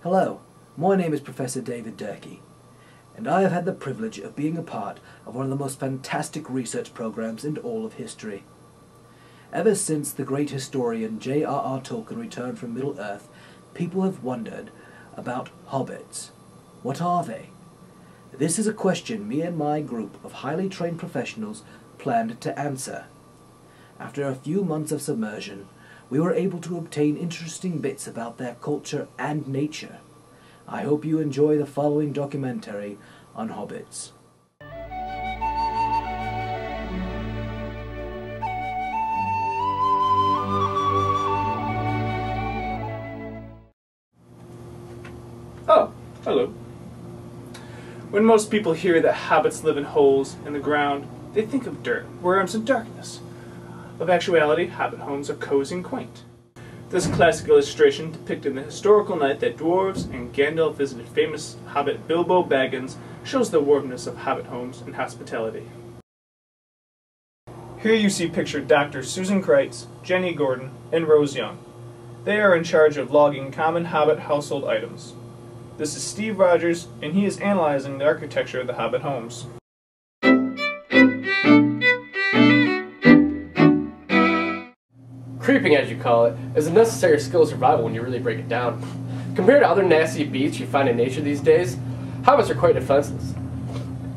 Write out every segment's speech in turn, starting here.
Hello, my name is Professor David Durkee, and I have had the privilege of being a part of one of the most fantastic research programs in all of history. Ever since the great historian J.R.R. Tolkien returned from Middle-earth, people have wondered about hobbits. What are they? This is a question me and my group of highly trained professionals planned to answer. After a few months of submersion, we were able to obtain interesting bits about their culture and nature. I hope you enjoy the following documentary on hobbits. Oh, hello. When most people hear that hobbits live in holes in the ground, they think of dirt, worms, and darkness. Of actuality, hobbit homes are cozy and quaint. This classic illustration depicting the historical night that dwarves and Gandalf visited famous hobbit Bilbo Baggins shows the warmness of hobbit homes and hospitality. Here you see pictured Dr. Susan Kreitz, Jenny Gordon, and Rose Young. They are in charge of logging common hobbit household items. This is Steve Rogers, and he is analyzing the architecture of the hobbit homes. Creeping, as you call it, is a necessary skill of survival when you really break it down. Compared to other nasty beasts you find in nature these days, hobbits are quite defenseless.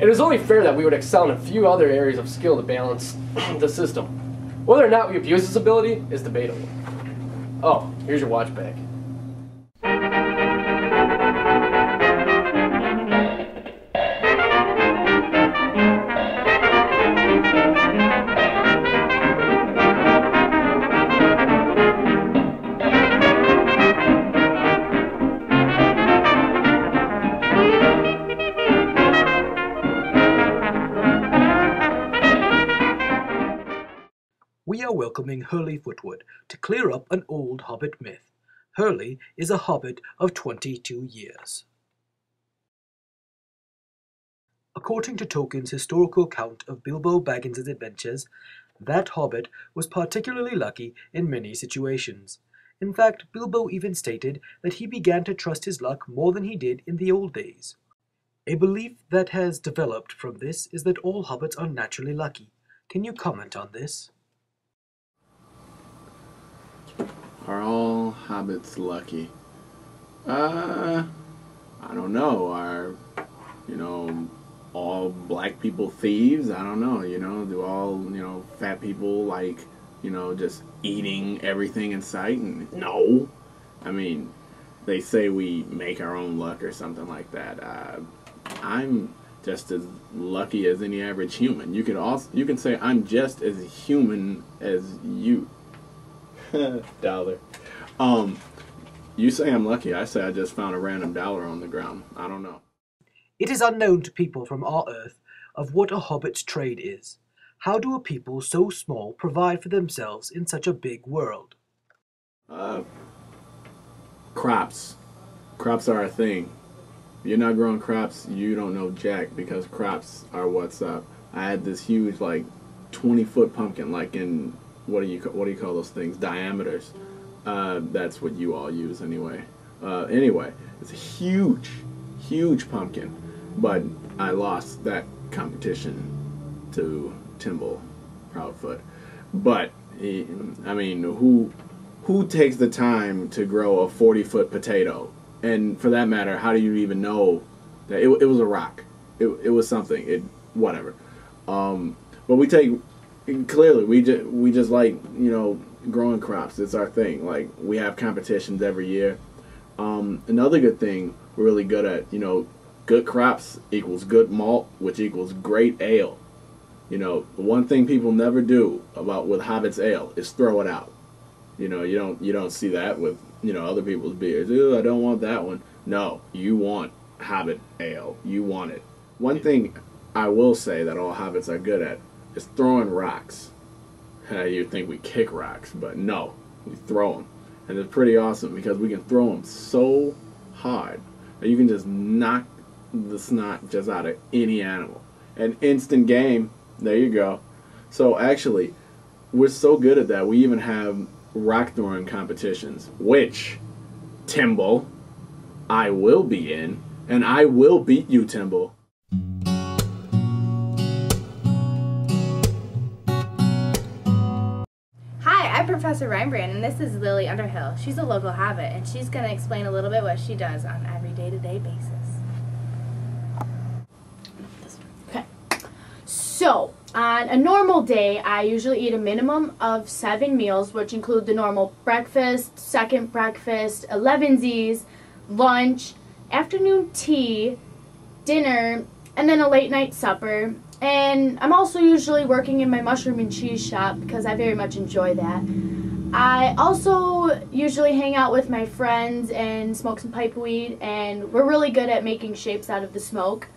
It is only fair that we would excel in a few other areas of skill to balance the system. Whether or not we abuse this ability is debatable. Oh, here's your watch bag. We are welcoming Hurley Footwood to clear up an old hobbit myth. Hurley is a hobbit of 22 years. According to Tolkien's historical account of Bilbo Baggins' adventures, that hobbit was particularly lucky in many situations. In fact, Bilbo even stated that he began to trust his luck more than he did in the old days. A belief that has developed from this is that all hobbits are naturally lucky. Can you comment on this? Are all hobbits lucky? I don't know. Are, all black people thieves? I don't know, do all, fat people like, just eating everything in sight? And no. I mean, they say we make our own luck or something like that. I'm just as lucky as any average human. You can say I'm just as human as you. Dollar. You say I'm lucky. I say I just found a random dollar on the ground. I don't know. It is unknown to people from our Earth of what a hobbit's trade is. How do a people so small provide for themselves in such a big world? Uh, crops. Crops are a thing. If you're not growing crops, you don't know jack, because crops are what's up. I had this huge, like, 20-foot pumpkin, like in, what do you call those things? Diameters. That's what you all use anyway. Anyway, it's a huge, huge pumpkin, but I lost that competition to Timble Proudfoot. But I mean, who takes the time to grow a 40-foot potato? And for that matter, how do you even know that it was a rock? It was something. Whatever. But we take, clearly we just like, you know, growing crops. It's our thing. Like, we have competitions every year. Another good thing we're really good at, you know, good crops equals good malt, which equals great ale. You know, the one thing people never do with Hobbits ale is throw it out. You know, you don't see that with, you know, other people's beers. Ew, I don't want that one. No, you want Hobbit ale. You want it. One thing I will say that all Hobbits are good at is throwing rocks. You'd think we kick rocks, but no, we throw them. And it's pretty awesome because we can throw them so hard that you can just knock the snot just out of any animal. An instant game. There you go. So actually, we're so good at that, we even have rock throwing competitions, which, Timble, I will be in, and I will beat you, Timble. Hi, I'm Professor Reinbrand, and this is Lily Underhill. She's a local Hobbit, and she's going to explain a little bit what she does on every day-to-day basis. Okay. So, on a normal day, I usually eat a minimum of 7 meals, which include the normal breakfast, second breakfast, 11sies, lunch, afternoon tea, dinner, and then a late night supper. And I'm also usually working in my mushroom and cheese shop because I very much enjoy that. I also usually hang out with my friends and smoke some pipe weed, and we're really good at making shapes out of the smoke.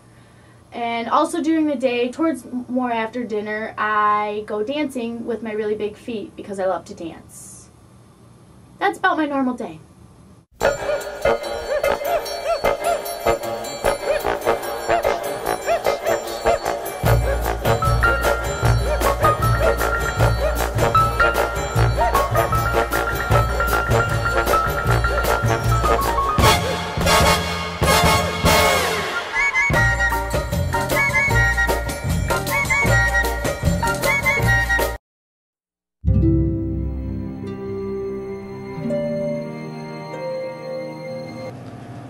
And also during the day, towards more after dinner, I go dancing with my really big feet because I love to dance. That's about my normal day.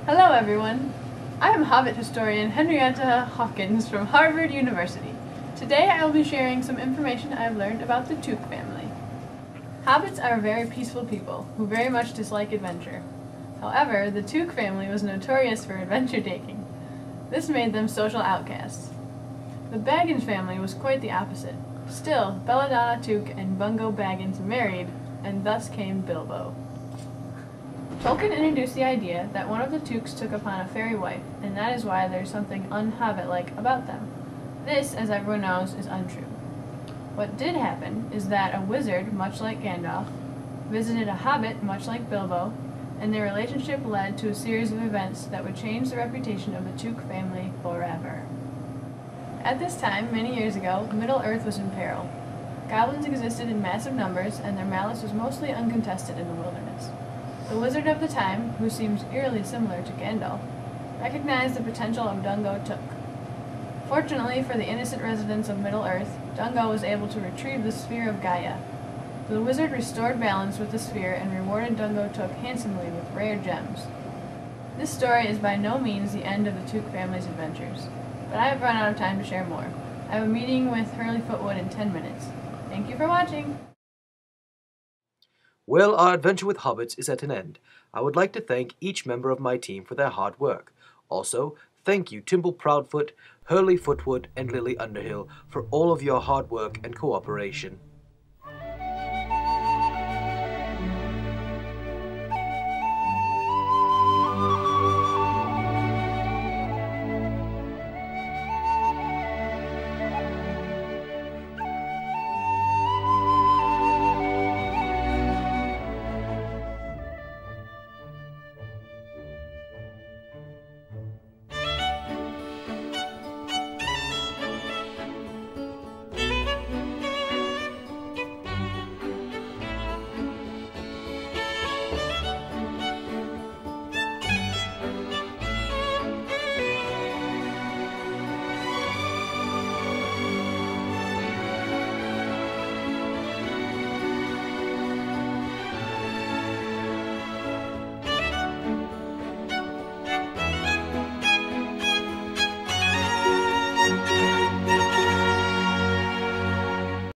Hello everyone, I am Hobbit historian Henrietta Hawkins from Harvard University. Today I will be sharing some information I have learned about the Took family. Hobbits are a very peaceful people who very much dislike adventure. However, the Took family was notorious for adventure taking. This made them social outcasts. The Baggins family was quite the opposite. Still, Belladonna Took and Bungo Baggins married, and thus came Bilbo. Tolkien introduced the idea that one of the Tooks took upon a fairy wife, and that is why there is something un-Hobbit-like about them. This, as everyone knows, is untrue. What did happen is that a wizard, much like Gandalf, visited a hobbit, much like Bilbo, and their relationship led to a series of events that would change the reputation of the Took family forever. At this time, many years ago, Middle-earth was in peril. Goblins existed in massive numbers, and their malice was mostly uncontested in the wilderness. The wizard of the time, who seems eerily similar to Gandalf, recognized the potential of Dungo Took. Fortunately for the innocent residents of Middle-earth, Dungo was able to retrieve the Sphere of Gaia. The wizard restored balance with the sphere and rewarded Dungo Took handsomely with rare gems. This story is by no means the end of the Took family's adventures, but I have run out of time to share more. I have a meeting with Hurley Footwood in 10 minutes. Thank you for watching! Well, our adventure with Hobbits is at an end. I would like to thank each member of my team for their hard work. Also, thank you Timble Proudfoot, Hurley Footwood, and Lily Underhill for all of your hard work and cooperation.